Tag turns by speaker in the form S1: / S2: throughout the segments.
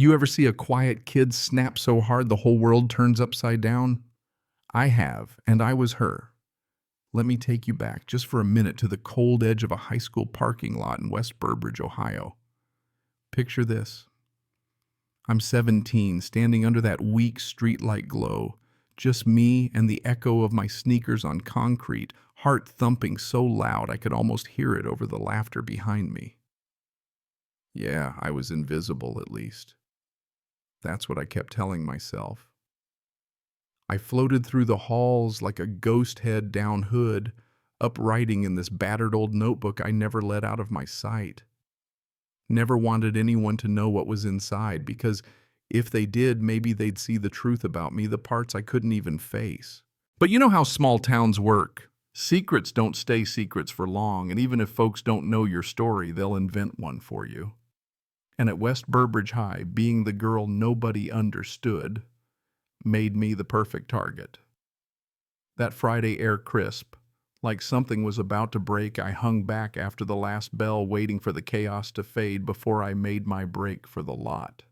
S1: You ever see a quiet kid snap so hard the whole world turns upside down? I have, and I was her. Let me take you back just for a minute to the cold edge of a high school parking lot in West Burbridge, Ohio. Picture this. I'm 17, standing under that weak streetlight glow. Just me and the echo of my sneakers on concrete, heart thumping so loud I could almost hear it over the laughter behind me. Yeah, I was invisible at least. That's what I kept telling myself. I floated through the halls like a ghost head down hood, upwriting in this battered old notebook I never let out of my sight. Never wanted anyone to know what was inside, because if they did, maybe they'd see the truth about me, the parts I couldn't even face. But you know how small towns work. Secrets don't stay secrets for long, and even if folks don't know your story, they'll invent one for you. And at West Burbridge High, being the girl nobody understood made me the perfect target. That Friday air crisp, like something was about to break, I hung back after the last bell, waiting for the chaos to fade before I made my break for the lot.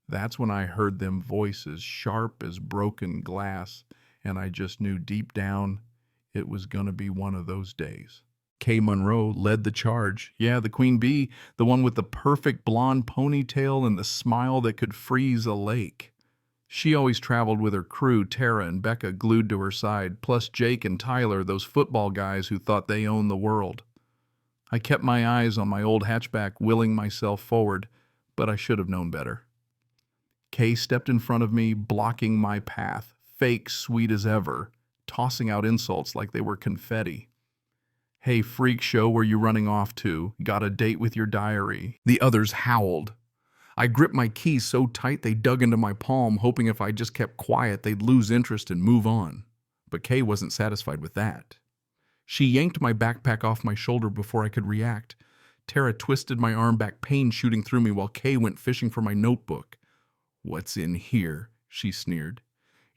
S1: That's when I heard them voices, sharp as broken glass, and I just knew deep down it was gonna be one of those days. Kay Monroe led the charge. Yeah, the queen bee, the one with the perfect blonde ponytail and the smile that could freeze a lake. She always traveled with her crew, Tara and Becca glued to her side, plus Jake and Tyler, those football guys who thought they owned the world. I kept my eyes on my old hatchback, willing myself forward, but I should have known better. Kay stepped in front of me, blocking my path, fake sweet as ever, tossing out insults like they were confetti. Hey, freak show, where you running off to? Got a date with your diary? The others howled. I gripped my keys so tight they dug into my palm, hoping if I just kept quiet they'd lose interest and move on. But Kay wasn't satisfied with that. She yanked my backpack off my shoulder before I could react. Tara twisted my arm back, pain shooting through me, while Kay went fishing for my notebook. "What's in here?" she sneered.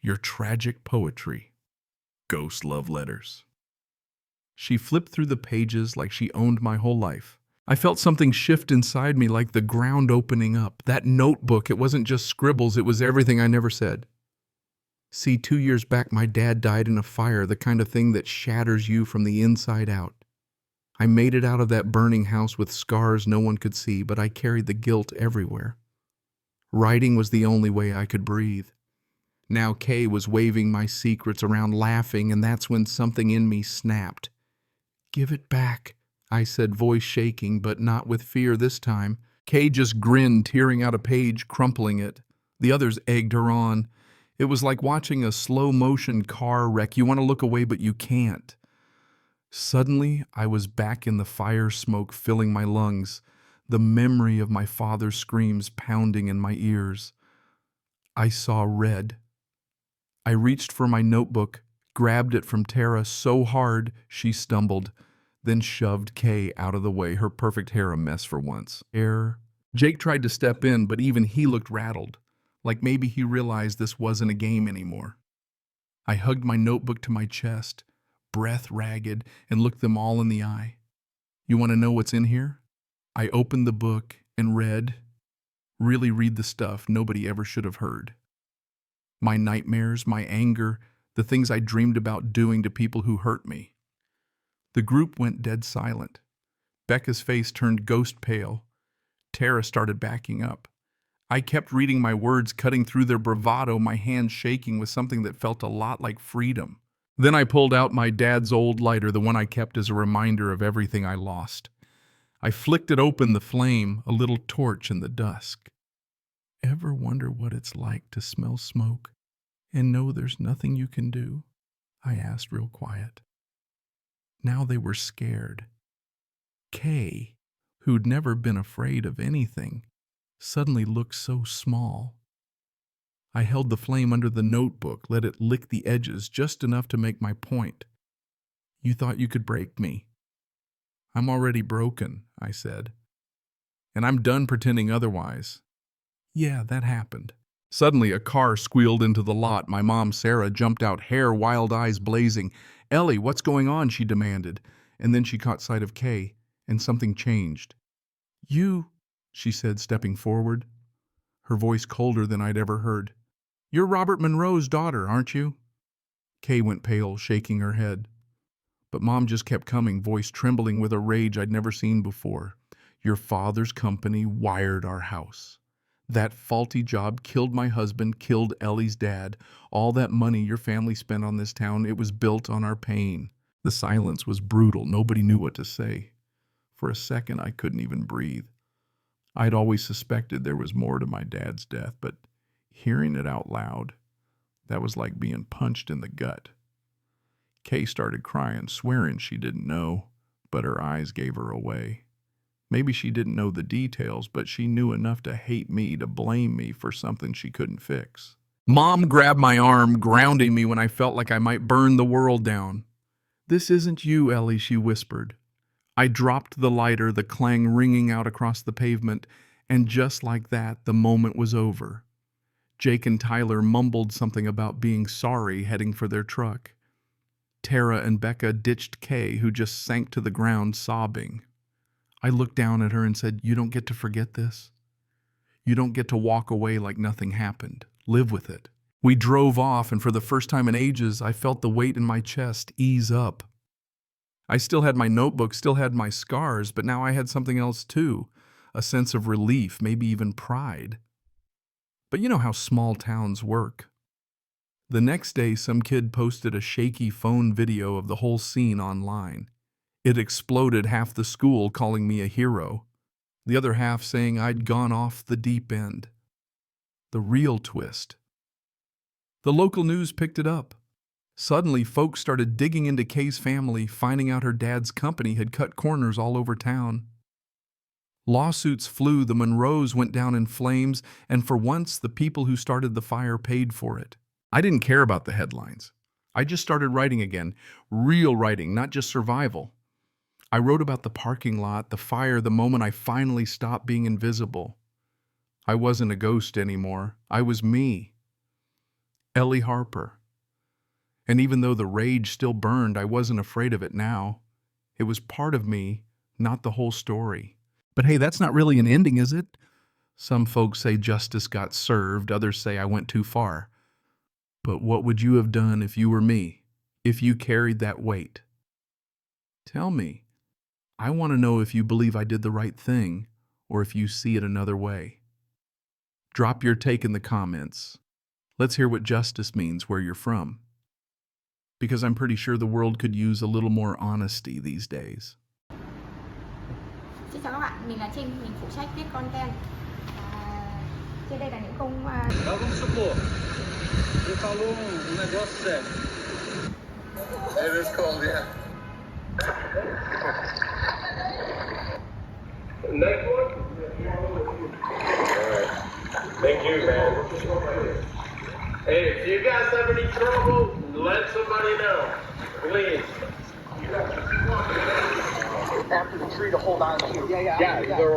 S1: "Your tragic poetry. Ghost love letters." She flipped through the pages like she owned my whole life. I felt something shift inside me, like the ground opening up. That notebook, it wasn't just scribbles, it was everything I never said. See, 2 years back, my dad died in a fire, the kind of thing that shatters you from the inside out. I made it out of that burning house with scars no one could see, but I carried the guilt everywhere. Writing was the only way I could breathe. Now Kay was waving my secrets around, laughing, and that's when something in me snapped. "Give it back," I said, voice shaking, but not with fear this time. Kay just grinned, tearing out a page, crumpling it. The others egged her on. It was like watching a slow-motion car wreck. You want to look away, but you can't. Suddenly, I was back in the fire smoke filling my lungs, the memory of my father's screams pounding in my ears. I saw red. I reached for my notebook, grabbed it from Tara so hard she stumbled, then shoved Kay out of the way, her perfect hair a mess for once. Jake tried to step in, but even he looked rattled, like maybe he realized this wasn't a game anymore. I hugged my notebook to my chest, breath ragged, and looked them all in the eye. "You want to know what's in here?" I opened the book and read, really read the stuff nobody ever should have heard. My nightmares, my anger, the things I dreamed about doing to people who hurt me. The group went dead silent. Becca's face turned ghost pale. Tara started backing up. I kept reading my words, cutting through their bravado, my hands shaking with something that felt a lot like freedom. Then I pulled out my dad's old lighter, the one I kept as a reminder of everything I lost. I flicked it open, the flame, a little torch in the dusk. "Ever wonder what it's like to smell smoke and know there's nothing you can do?" I asked real quiet. Now they were scared. Kay, who'd never been afraid of anything, suddenly looked so small. I held the flame under the notebook, let it lick the edges just enough to make my point. "You thought you could break me." "I'm already broken," I said. "And I'm done pretending otherwise." "Yeah, that happened." Suddenly, a car squealed into the lot. My mom, Sarah, jumped out, hair, wild eyes blazing. "Ellie, what's going on?" she demanded. And then she caught sight of Kay, and something changed. "You," she said, stepping forward. her voice colder than I'd ever heard. "You're Robert Monroe's daughter, aren't you?" Kay went pale, shaking her head. But Mom just kept coming, voice trembling with a rage I'd never seen before. "Your father's company wired our house. That faulty job killed my husband, killed Ellie's dad. All that money your family spent on this town, it was built on our pain." The silence was brutal. Nobody knew what to say. For a second, I couldn't even breathe. I'd always suspected there was more to my dad's death, but hearing it out loud, that was like being punched in the gut. Kay started crying, swearing she didn't know, but her eyes gave her away. Maybe she didn't know the details, but she knew enough to hate me, to blame me for something she couldn't fix. Mom grabbed my arm, grounding me when I felt like I might burn the world down. "This isn't you, Ellie," she whispered. I dropped the lighter, the clang ringing out across the pavement, and just like that, the moment was over. Jake and Tyler mumbled something about being sorry, heading for their truck. Tara and Becca ditched Kay, who just sank to the ground, sobbing. I looked down at her and said, "You don't get to forget this. You don't get to walk away like nothing happened. Live with it." We drove off, and for the first time in ages, I felt the weight in my chest ease up. I still had my notebook, still had my scars, but now I had something else too, a sense of relief, maybe even pride. But you know how small towns work. The next day, some kid posted a shaky phone video of the whole scene online. It exploded, half the school calling me a hero, the other half saying I'd gone off the deep end. The real twist. The local news picked it up. Suddenly, folks started digging into Kay's family, finding out her dad's company had cut corners all over town. Lawsuits flew, the Monroes went down in flames, and for once, the people who started the fire paid for it. I didn't care about the headlines. I just started writing again. Real writing, not just survival. I wrote about the parking lot, the fire, the moment I finally stopped being invisible. I wasn't a ghost anymore. I was me. Ellie Harper. And even though the rage still burned, I wasn't afraid of it now. It was part of me, not the whole story. But hey, that's not really an ending, is it? Some folks say justice got served, others say I went too far. But what would you have done if you were me, if you carried that weight? Tell me. I want to know if you believe I did the right thing, or if you see it another way. Drop your take in the comments. Let's hear what justice means where you're from. Because I'm pretty sure the world could use a little more honesty these days.
S2: Xin chào các bạn, mình là Trinh, mình phụ trách viết content. Trên đây là những công...
S3: Vamos supor, você falou negócio sério.
S4: It is cold, yeah.
S3: Next one?
S4: Alright. Thank you, man.
S3: Hey, if you guys have any trouble, let somebody know, please.
S4: After the tree to hold on to.
S3: Yeah, they're